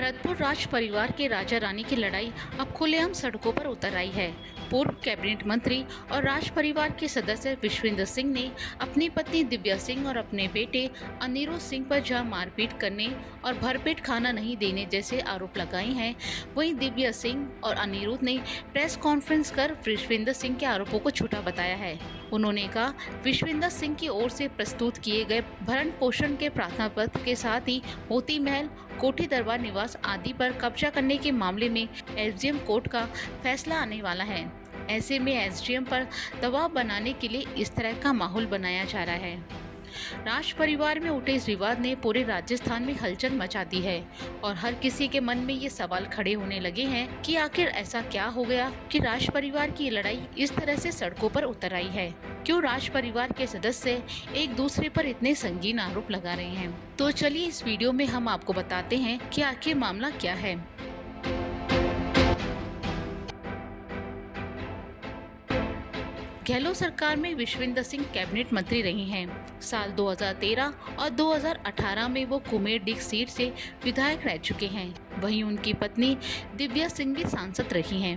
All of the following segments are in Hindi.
भरतपुर राज परिवार के राजा रानी की लड़ाई अब खुलेआम सड़कों पर उतर आई है। पूर्व कैबिनेट मंत्री और राज परिवार के सदस्य विश्वेंद्र सिंह ने अपनी पत्नी दिव्या सिंह और अपने बेटे अनिरुद्ध सिंह पर जहां मारपीट करने और भरपेट खाना नहीं देने जैसे आरोप लगाए हैं, वहीं दिव्या सिंह और अनिरुद्ध ने प्रेस कॉन्फ्रेंस कर विश्वेंद्र सिंह के आरोपों को झूठा बताया है। उन्होंने कहा, विश्वेंद्र सिंह की ओर से प्रस्तुत किए गए भरण पोषण के प्रार्थना पत्र के साथ ही मोती महल, कोठी दरबार निवास आदि पर कब्जा करने के मामले में एसडीएम कोर्ट का फैसला आने वाला है। ऐसे में एसडीएम पर दबाव बनाने के लिए इस तरह का माहौल बनाया जा रहा है। राज परिवार में उठे इस विवाद ने पूरे राजस्थान में हलचल मचा दी है और हर किसी के मन में ये सवाल खड़े होने लगे हैं कि आखिर ऐसा क्या हो गया कि राज परिवार की लड़ाई इस तरह से सड़कों पर उतर आई है। क्यों राज परिवार के सदस्य एक दूसरे पर इतने संगीन आरोप लगा रहे हैं? तो चलिए इस वीडियो में हम आपको बताते हैं कि आखिर मामला क्या है। गहलोत सरकार में विश्वेंद्र सिंह कैबिनेट मंत्री रही हैं। साल 2013 और 2018 में वो कुमेरडीह सीट से विधायक रह चुके हैं। वहीं उनकी पत्नी दिव्या सिंह भी सांसद रही हैं।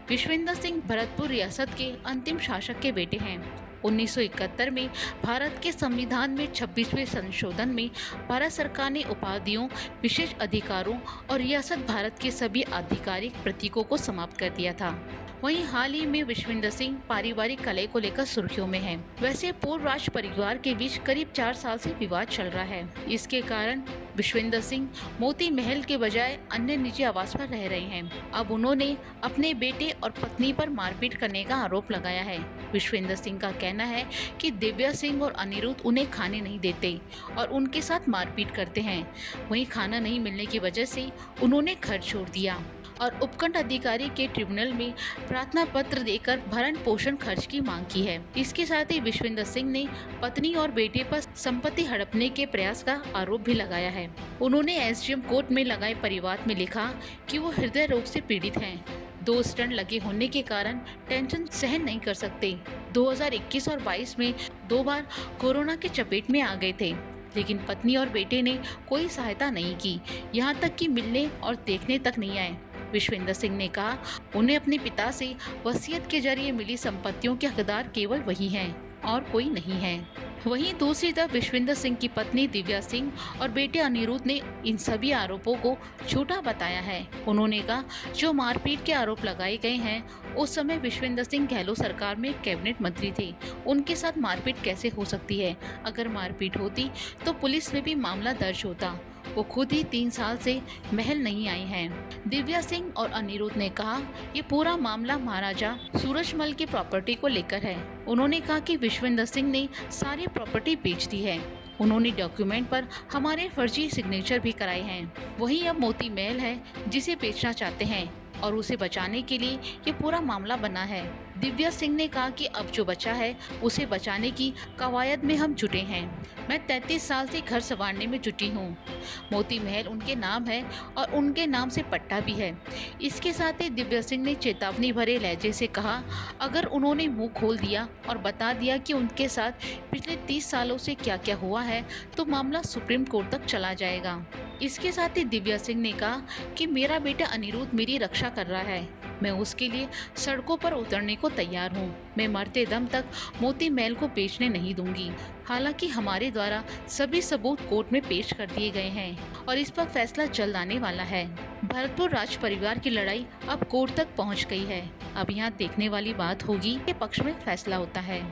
विश्वेंद्र सिंह भरतपुर रियासत के अंतिम शासक के बेटे हैं। 1971 में भारत के संविधान में 26वें संशोधन में भारत सरकार ने उपाधियों, विशेष अधिकारों और रियासत भारत के सभी आधिकारिक प्रतीकों को समाप्त कर दिया था। वहीं हाल ही में विश्वेंद्र सिंह पारिवारिक कलह को लेकर सुर्खियों में हैं। वैसे पूर्व राज परिवार के बीच करीब 4 साल से विवाद चल रहा है। इसके कारण विश्वेंद्र सिंह मोती महल के बजाय अन्य निजी आवास पर रह रहे हैं। अब उन्होंने अपने बेटे और पत्नी पर मारपीट करने का आरोप लगाया है। विश्वेंद्र सिंह का कहना है कि दिव्या सिंह और अनिरुद्ध उन्हें खाने नहीं देते और उनके साथ मारपीट करते हैं। वहीं खाना नहीं मिलने की वजह से उन्होंने घर छोड़ दिया और उपखंड अधिकारी के ट्रिब्यूनल में प्रार्थना पत्र देकर भरण पोषण खर्च की मांग की है। इसके साथ ही विश्वेंद्र सिंह ने पत्नी और बेटे पर संपत्ति हड़पने के प्रयास का आरोप भी लगाया है। उन्होंने एसडीएम कोर्ट में लगाए परिवाद में लिखा कि वो हृदय रोग से पीड़ित हैं। 2 स्टंट लगे होने के कारण टेंशन सहन नहीं कर सकते। 2021 और 22 में 2 बार कोरोना के चपेट में आ गए थे, लेकिन पत्नी और बेटे ने कोई सहायता नहीं की, यहाँ तक कि मिलने और देखने तक नहीं आए। विश्वेंद्र सिंह ने कहा, उन्हें अपने पिता से वसीयत के जरिए मिली संपत्तियों के हकदार केवल वही हैं और कोई नहीं है। वहीं दूसरी तरफ विश्वेंद्र सिंह की पत्नी दिव्या सिंह और बेटे अनिरुद्ध ने इन सभी आरोपों को झूठा बताया है। उन्होंने कहा, जो मारपीट के आरोप लगाए गए हैं उस समय विश्वेंद्र सिंह गहलोत सरकार में कैबिनेट मंत्री थे। उनके साथ मारपीट कैसे हो सकती है? अगर मारपीट होती तो पुलिस में भी मामला दर्ज होता। वो खुद ही 3 साल से महल नहीं आई हैं। दिव्या सिंह और अनिरुद्ध ने कहा, ये पूरा मामला महाराजा सूरजमल की प्रॉपर्टी को लेकर है। उन्होंने कहा कि विश्वेंद्र सिंह ने सारी प्रॉपर्टी बेच दी है। उन्होंने डॉक्यूमेंट पर हमारे फर्जी सिग्नेचर भी कराए हैं। वहीं अब मोती महल है जिसे बेचना चाहते हैं और उसे बचाने के लिए ये पूरा मामला बना है। दिव्या सिंह ने कहा कि अब जो बचा है उसे बचाने की कवायद में हम जुटे हैं। मैं 33 साल से घर संवारने में जुटी हूँ। मोती महल उनके नाम है और उनके नाम से पट्टा भी है। इसके साथ ही दिव्या सिंह ने चेतावनी भरे लहजे से कहा, अगर उन्होंने मुंह खोल दिया और बता दिया कि उनके साथ पिछले 30 सालों से क्या क्या हुआ है तो मामला सुप्रीम कोर्ट तक चला जाएगा। इसके साथ ही दिव्या सिंह ने कहा कि मेरा बेटा अनिरुद्ध मेरी रक्षा कर रहा है, मैं उसके लिए सड़कों पर उतरने को तैयार हूँ। मैं मरते दम तक मोती महल को बेचने नहीं दूंगी। हालांकि हमारे द्वारा सभी सबूत कोर्ट में पेश कर दिए गए हैं और इस पर फैसला जल्द आने वाला है। भरतपुर राज परिवार की लड़ाई अब कोर्ट तक पहुँच गई है। अब यहाँ देखने वाली बात होगी कि पक्ष में फैसला होता है।